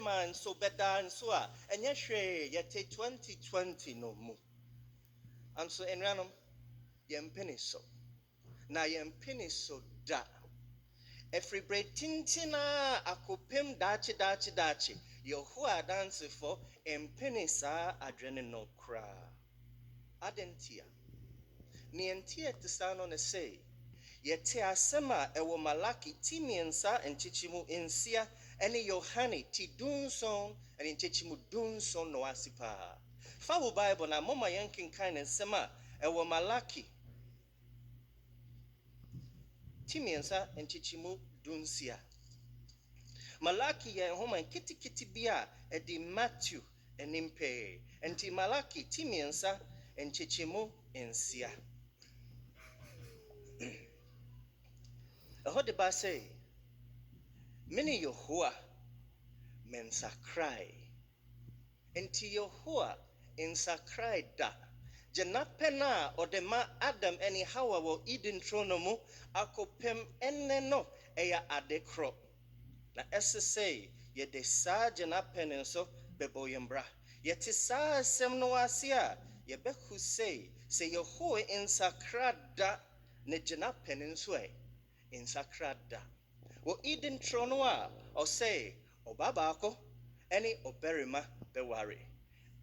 man so better and so and yes, yet 2020 no more. And so in random, penny so. Na penny so da. Every bread tintina akopem dachi. Yehoa dance for penny sa adrenaline cra. Adentia. Nientia to sound on a say. Yete asema ewo Malaki ti miensa enchichimu insia ene Yohane ti dunson ene enchichimu dunson no asipa. Fawo Bible na mama yankin kind nsema ewo Malaki ti miensa enchichimu dunsia. Malaki ye homa kiti bia edi Matthew enimpe. Enti Malaki ti miensa enchichimu insia. Eho de ba say mini Yehoa mensakrai. Enti Yehoa insakrai da. Janapena odema Adam eni Hawa wo Eden tronomu akopem eneno eya adekro. Na say ye de sa janapenen so bebo yembra. Ye ti sa sem no asia ye beku say Yehoa insakrada ne janapenen so insakrada. Wo Eden tronoa or say Obabako any oberima bewari.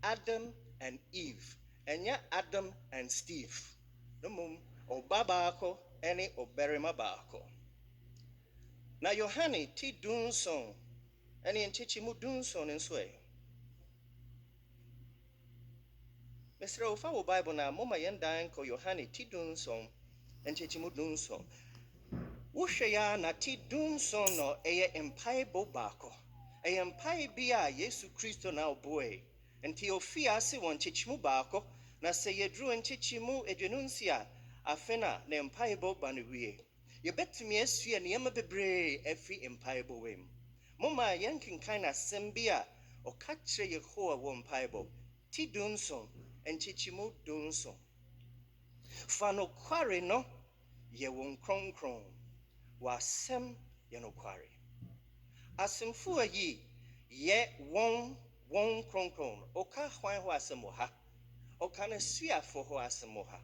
Adam and Eve. Enya Adam and Steve. No mum Obabako any oberima bako. Na Yohane ti dunson any enchichimu dunson in sway. Mr. Ofa Bible na moma yendan ko Yohane ti dunson enchichimu dunson. Ushaya na ti dunson no eye empire bobako. Eye empire bia Yesu Kristo na oboe. Enti ofia se won chichimu baako na se yedru nchichimu edwenunsia afena na empire boba ne wie. Ye betumi asua ne yema bebre efi empire bowem. Moma yankin kind asem bia o ka kire Yehowa wo empire bo. Ti dunson enchichimu dunson. Fano kware no ye won kronkron. Wasem ye no kware. Asemfu ayi ye won kronkron. Oka hwan ho asem wo ha. Oka na suafo ho asem wo ha.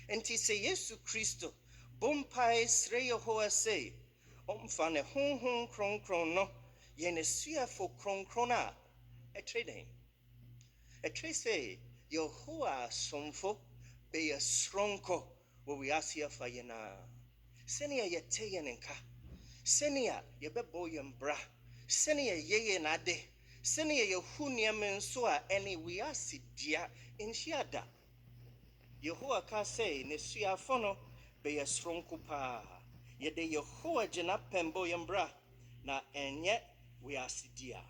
Enti se Yesu Kristo bompai sre Yehowa say omfa ne honhom kronkron no ye ne suafo kronkron a etreden. Etre say Yehowa somfo be a stronko wo we asia fa ye na. Senia ye teye nenka. Senia ye bebo ye mbra. Senia ye na de. Senia ye hunia menso a eni we asidia inshiada. Yehowa ka say ne suafo no be a stronko pa. Ye de Yehowa jena pembo ye mbra na enye we asidia.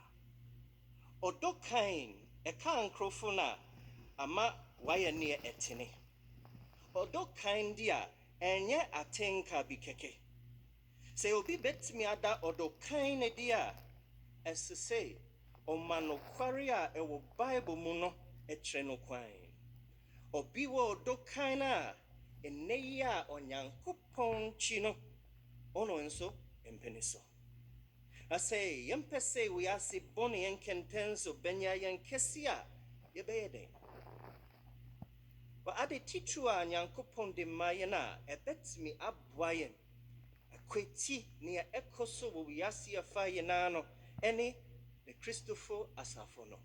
Odokain eka nkrofo na ama waye ne etene. Odokain dia enye atenka bi keke. Se obi betimi ada odokain ne dia say omano kware a ewo Bible mu no etre no kwan. Obi wo odokain na enne ya onyankopon chi no ono nso empeniso. I say yempese we asi boni yenkentenso benya yenkesia yebeden. But ade titu a nyankopon de mayena ebetimi abwayen kweti ne ekoso wo wiase afa yena no ene the Christopher asafo no.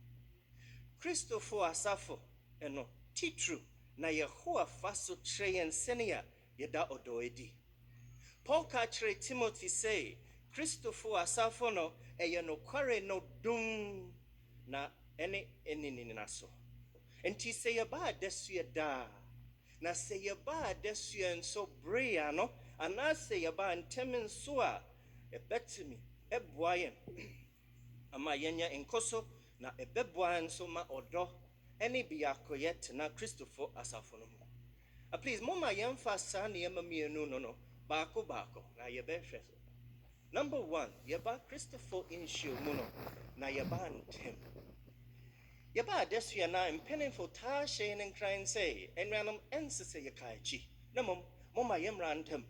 Christopher asafo eno titru na Yehowa faso treyen senia yeda odoedi. Paul ka kire Timothy say Christopher asafo no eye no kware no dum na ene enini naso. Enti se yeba desu da na se yeba desu enso brea no ana se yeba ntemen so a ebetimi eboayen ama yenya enkoso na ebeboa nso ma odo ene biakoyet na Christopher asafo no. Please mama yemfa sa na yema mienu no baako na yebehwe. Number 1 yeba Christopher inshow mu no na yeba ntem. Yeba desu na impending for ta shane and crying say and random ensese yakaichi. Na mama yemra ntem.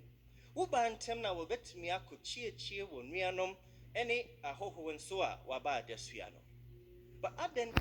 Uba ntem na wobetimi akochie wo nuanom ɛne ahɔhoɔ nso a waba adesua no. But adɛn